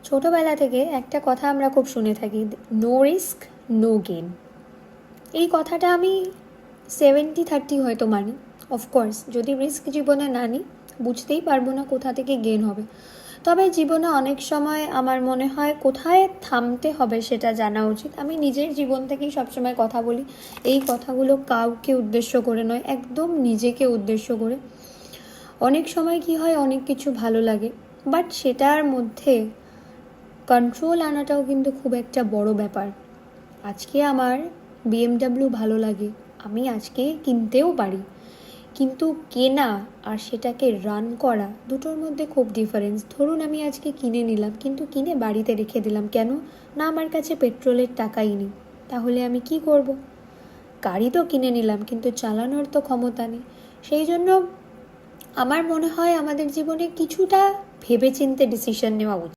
ছোটোবেলা থেকে একটা কথা আমরা খুব শুনে থাকি, নো রিস্ক নো গেন। এই কথাটা আমি 70-30 হয়তো মানি। অফকোর্স যদি রিস্ক জীবনে না নিই বুঝতেই পারবো না কোথা থেকে গেন হবে। তবে জীবনে অনেক সময় আমার মনে হয় কোথায় থামতে হবে সেটা জানা উচিত। আমি নিজের জীবন থেকেই সবসময় কথা বলি। এই কথাগুলো কাউকে উদ্দেশ্য করে নয়, একদম নিজেকে উদ্দেশ্য করে। অনেক সময় কি হয়, অনেক কিছু ভালো লাগে, বাট সেটার মধ্যে কন্ট্রোল আনাটাও কিন্তু খুব একটা বড় ব্যাপার। আজকে আমার BMW ভালো লাগে, আমি আজকে কিনতেও পারি, কিন্তু কেনা আর সেটাকে রান করা দুটোর মধ্যে খুব ডিফারেন্স। ধরুন আমি আজকে কিনে নিলাম, কিন্তু কিনে বাড়িতে রেখে দিলাম, কেন না? আমার কাছে পেট্রোলের টাকাই নেই। তাহলে আমি কি করব? গাড়ি তো কিনে নিলাম, কিন্তু চালানোর তো ক্ষমতা নেই। সেই জন্য আমার মনে হয় আমাদের জীবনে কিছুটা ভেবেচিন্তে ডিসিশন নেওয়া উচিত।